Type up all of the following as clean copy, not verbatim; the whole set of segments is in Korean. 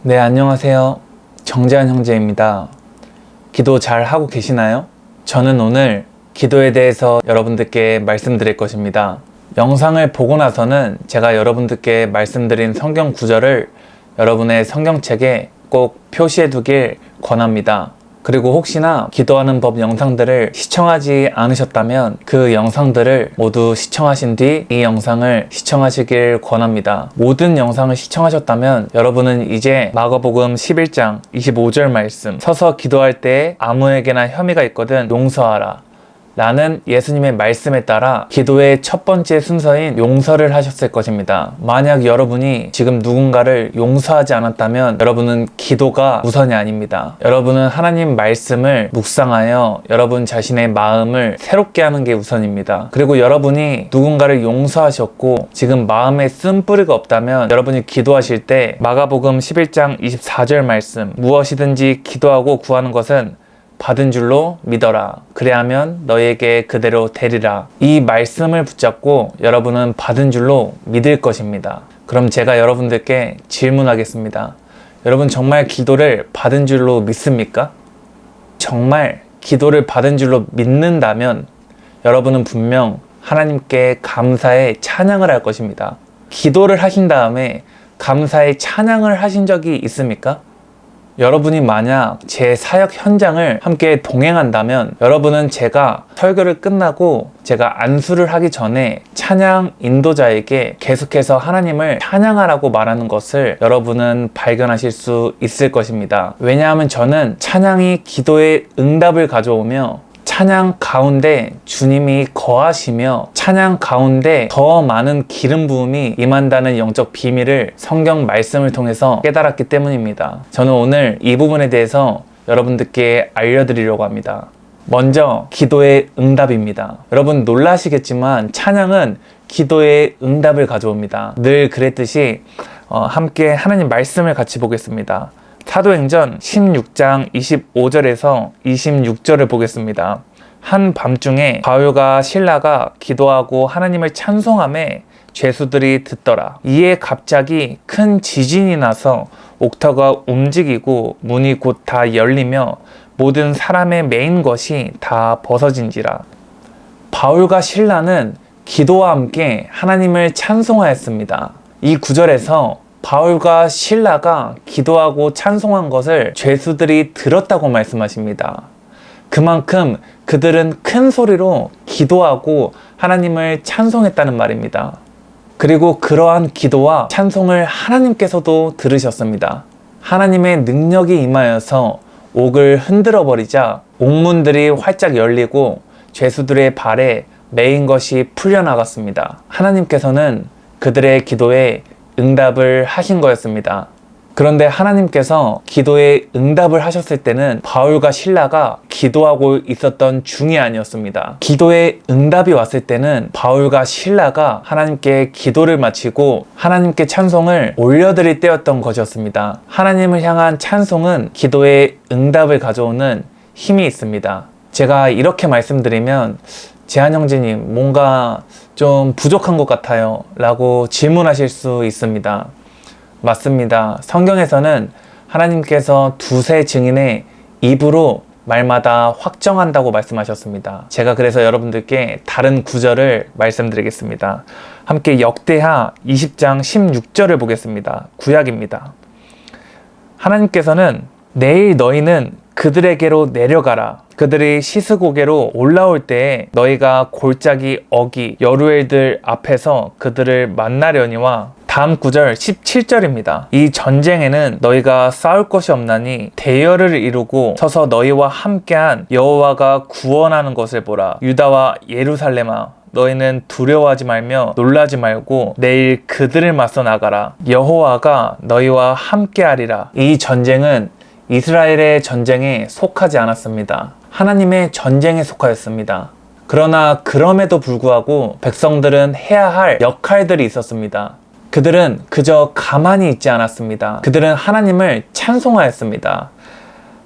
네, 안녕하세요. 정재환 형제입니다. 기도 잘 하고 계시나요? 저는 오늘 기도에 대해서 여러분들께 말씀드릴 것입니다. 영상을 보고 나서는 제가 여러분들께 말씀드린 성경 구절을 여러분의 성경책에 꼭 표시해 두길 권합니다. 그리고 혹시나 기도하는 법 영상들을 시청하지 않으셨다면 그 영상들을 모두 시청하신 뒤 이 영상을 시청하시길 권합니다. 모든 영상을 시청하셨다면 여러분은 이제 마가복음 11장 25절 말씀, 서서 기도할 때 아무에게나 혐의가 있거든 용서하라 라는 예수님의 말씀에 따라 기도의 첫 번째 순서인 용서를 하셨을 것입니다. 만약 여러분이 지금 누군가를 용서하지 않았다면 여러분은 기도가 우선이 아닙니다. 여러분은 하나님 말씀을 묵상하여 여러분 자신의 마음을 새롭게 하는 게 우선입니다. 그리고 여러분이 누군가를 용서하셨고 지금 마음에 쓴뿌리가 없다면 여러분이 기도하실 때 마가복음 11장 24절 말씀, 무엇이든지 기도하고 구하는 것은 받은 줄로 믿어라. 그래야면 너에게 그대로 되리라. 이 말씀을 붙잡고 여러분은 받은 줄로 믿을 것입니다. 그럼 제가 여러분들께 질문하겠습니다. 여러분 정말 기도를 받은 줄로 믿습니까? 정말 기도를 받은 줄로 믿는다면 여러분은 분명 하나님께 감사의 찬양을 할 것입니다. 기도를 하신 다음에 감사의 찬양을 하신 적이 있습니까? 여러분이 만약 제 사역 현장을 함께 동행한다면 여러분은 제가 설교를 끝나고 제가 안수를 하기 전에 찬양 인도자에게 계속해서 하나님을 찬양하라고 말하는 것을 여러분은 발견하실 수 있을 것입니다. 왜냐하면 저는 찬양이 기도의 응답을 가져오며 찬양 가운데 주님이 거하시며 찬양 가운데 더 많은 기름 부음이 임한다는 영적 비밀을 성경 말씀을 통해서 깨달았기 때문입니다. 저는 오늘 이 부분에 대해서 여러분들께 알려드리려고 합니다. 먼저 기도의 응답입니다. 여러분 놀라시겠지만 찬양은 기도의 응답을 가져옵니다. 늘 그랬듯이 함께 하나님 말씀을 같이 보겠습니다. 사도행전 16장 25절에서 26절을 보겠습니다. 한밤중에 바울과 실라가 기도하고 하나님을 찬송하며 죄수들이 듣더라. 이에 갑자기 큰 지진이 나서 옥터가 움직이고 문이 곧 다 열리며 모든 사람의 메인 것이 다 벗어진지라. 바울과 실라는 기도와 함께 하나님을 찬송하였습니다. 이 구절에서 바울과 실라가 기도하고 찬송한 것을 죄수들이 들었다고 말씀하십니다. 그만큼 그들은 큰 소리로 기도하고 하나님을 찬송했다는 말입니다. 그리고 그러한 기도와 찬송을 하나님께서도 들으셨습니다. 하나님의 능력이 임하여서 옥을 흔들어 버리자 옥문들이 활짝 열리고 죄수들의 발에 매인 것이 풀려나갔습니다. 하나님께서는 그들의 기도에 응답을 하신 거였습니다. 그런데 하나님께서 기도에 응답을 하셨을 때는 바울과 실라가 기도하고 있었던 중이 아니었습니다. 기도에 응답이 왔을 때는 바울과 실라가 하나님께 기도를 마치고 하나님께 찬송을 올려드릴 때였던 것이었습니다. 하나님을 향한 찬송은 기도에 응답을 가져오는 힘이 있습니다. 제가 이렇게 말씀드리면 재한 형제님 뭔가 좀 부족한 것 같아요 라고 질문하실 수 있습니다. 맞습니다. 성경에서는 하나님께서 두세 증인의 입으로 말마다 확정한다고 말씀하셨습니다. 제가 그래서 여러분들께 다른 구절을 말씀드리겠습니다. 함께 역대하 20장 16절을 보겠습니다. 구약입니다. 하나님께서는 내일 너희는 그들에게로 내려가라. 그들이 시스고개로 올라올 때에 너희가 골짜기 어기 여루엘들 앞에서 그들을 만나려니와 다음 구절 17절입니다. 이 전쟁에는 너희가 싸울 것이 없나니 대열을 이루고 서서 너희와 함께한 여호와가 구원하는 것을 보라. 유다와 예루살렘아 너희는 두려워하지 말며 놀라지 말고 내일 그들을 맞서 나가라. 여호와가 너희와 함께하리라. 이 전쟁은 이스라엘의 전쟁에 속하지 않았습니다. 하나님의 전쟁에 속하였습니다. 그러나 그럼에도 불구하고 백성들은 해야 할 역할들이 있었습니다. 그들은 그저 가만히 있지 않았습니다. 그들은 하나님을 찬송하였습니다.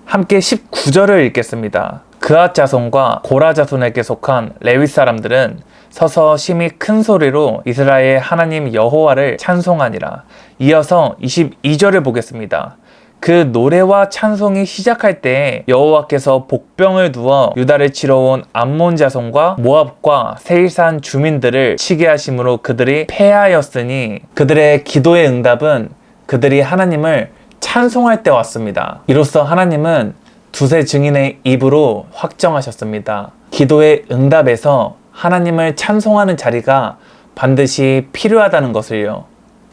함께 19절을 읽겠습니다. 그앗 자손과 고라 자손에게 속한 레위 사람들은 서서 심히 큰 소리로 이스라엘 하나님 여호와를 찬송하니라. 이어서 22절을 보겠습니다. 그 노래와 찬송이 시작할 때 여호와께서 복병을 두어 유다를 치러 온 암몬 자손과 모압과 세일산 주민들을 치게 하심으로 그들이 패하였으니 그들의 기도의 응답은 그들이 하나님을 찬송할 때 왔습니다. 이로써 하나님은 두세 증인의 입으로 확정하셨습니다. 기도의 응답에서 하나님을 찬송하는 자리가 반드시 필요하다는 것을요.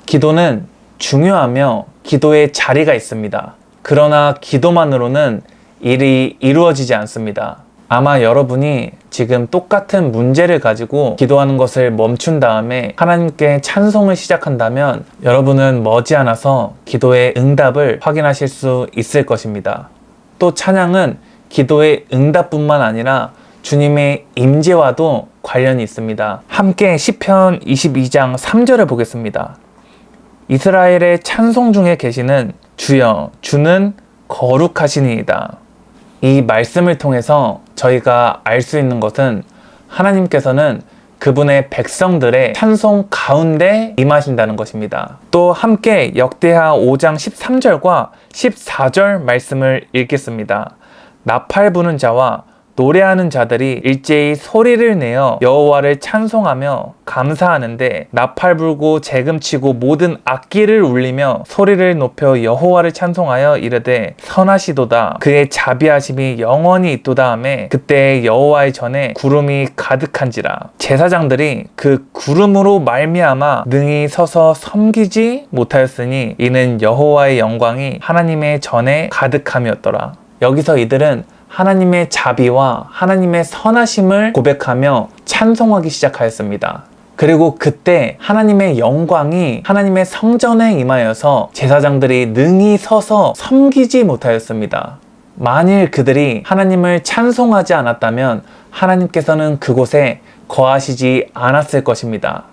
기도는 중요하며 기도의 자리가 있습니다. 그러나 기도만으로는 일이 이루어지지 않습니다. 아마 여러분이 지금 똑같은 문제를 가지고 기도하는 것을 멈춘 다음에 하나님께 찬송을 시작한다면 여러분은 머지않아서 기도의 응답을 확인하실 수 있을 것입니다. 또 찬양은 기도의 응답뿐만 아니라 주님의 임재와도 관련이 있습니다. 함께 시편 22장 3절을 보겠습니다. 이스라엘의 찬송 중에 계시는 주여, 주는 거룩하시니이다. 이 말씀을 통해서 저희가 알 수 있는 것은 하나님께서는 그분의 백성들의 찬송 가운데 임하신다는 것입니다. 또 함께 역대하 5장 13절과 14절 말씀을 읽겠습니다. 나팔 부는 자와 노래하는 자들이 일제히 소리를 내어 여호와를 찬송하며 감사하는데 나팔 불고 재금치고 모든 악기를 울리며 소리를 높여 여호와를 찬송하여 이르되 선하시도다 그의 자비하심이 영원히 있도다 하매 그때 여호와의 전에 구름이 가득한지라. 제사장들이 그 구름으로 말미암아 능히 서서 섬기지 못하였으니 이는 여호와의 영광이 하나님의 전에 가득함이었더라. 여기서 이들은 하나님의 자비와 하나님의 선하심을 고백하며 찬송하기 시작하였습니다. 그리고 그때 하나님의 영광이 하나님의 성전에 임하여서 제사장들이 능히 서서 섬기지 못하였습니다. 만일 그들이 하나님을 찬송하지 않았다면 하나님께서는 그곳에 거하시지 않았을 것입니다.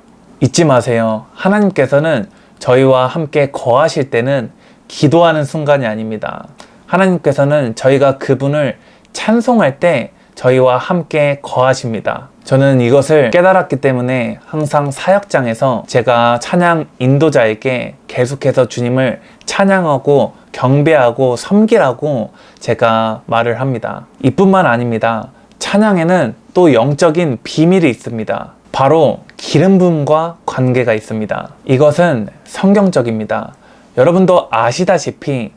잊지 마세요. 하나님께서는 저희와 함께 거하실 때는 기도하는 순간이 아닙니다. 하나님께서는 저희가 그분을 찬송할 때 저희와 함께 거하십니다. 저는 이것을 깨달았기 때문에 항상 사역장에서 제가 찬양 인도자에게 계속해서 주님을 찬양하고 경배하고 섬기라고 제가 말을 합니다. 이뿐만 아닙니다. 찬양에는 또 영적인 비밀이 있습니다. 바로 기름 부음과 관계가 있습니다. 이것은 성경적입니다. 여러분도 아시다시피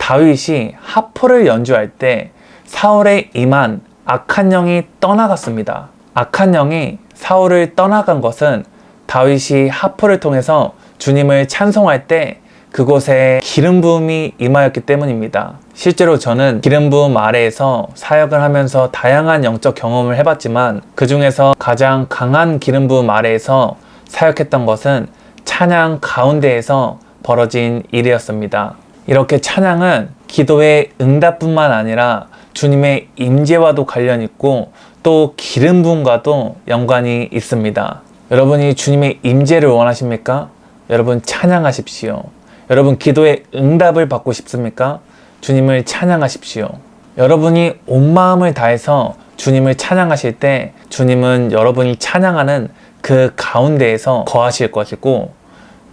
다윗이 하포를 연주할 때 사울의 임한 악한 영이 떠나갔습니다. 악한 영이 사울을 떠나간 것은 다윗이 하포를 통해서 주님을 찬송할 때 그곳에 기름 부음이 임하였기 때문입니다. 실제로 저는 기름 부음 아래에서 사역을 하면서 다양한 영적 경험을 해봤지만 그 중에서 가장 강한 기름 부음 아래에서 사역했던 것은 찬양 가운데에서 벌어진 일이었습니다. 이렇게 찬양은 기도의 응답뿐만 아니라 주님의 임재와도 관련 있고 또 기름 부음과도 연관이 있습니다. 여러분이 주님의 임재를 원하십니까? 여러분 찬양하십시오. 여러분 기도의 응답을 받고 싶습니까? 주님을 찬양하십시오. 여러분이 온 마음을 다해서 주님을 찬양하실 때 주님은 여러분이 찬양하는 그 가운데에서 거하실 것이고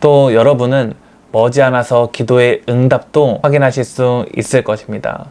또 여러분은 머지않아서 기도의 응답도 확인하실 수 있을 것입니다.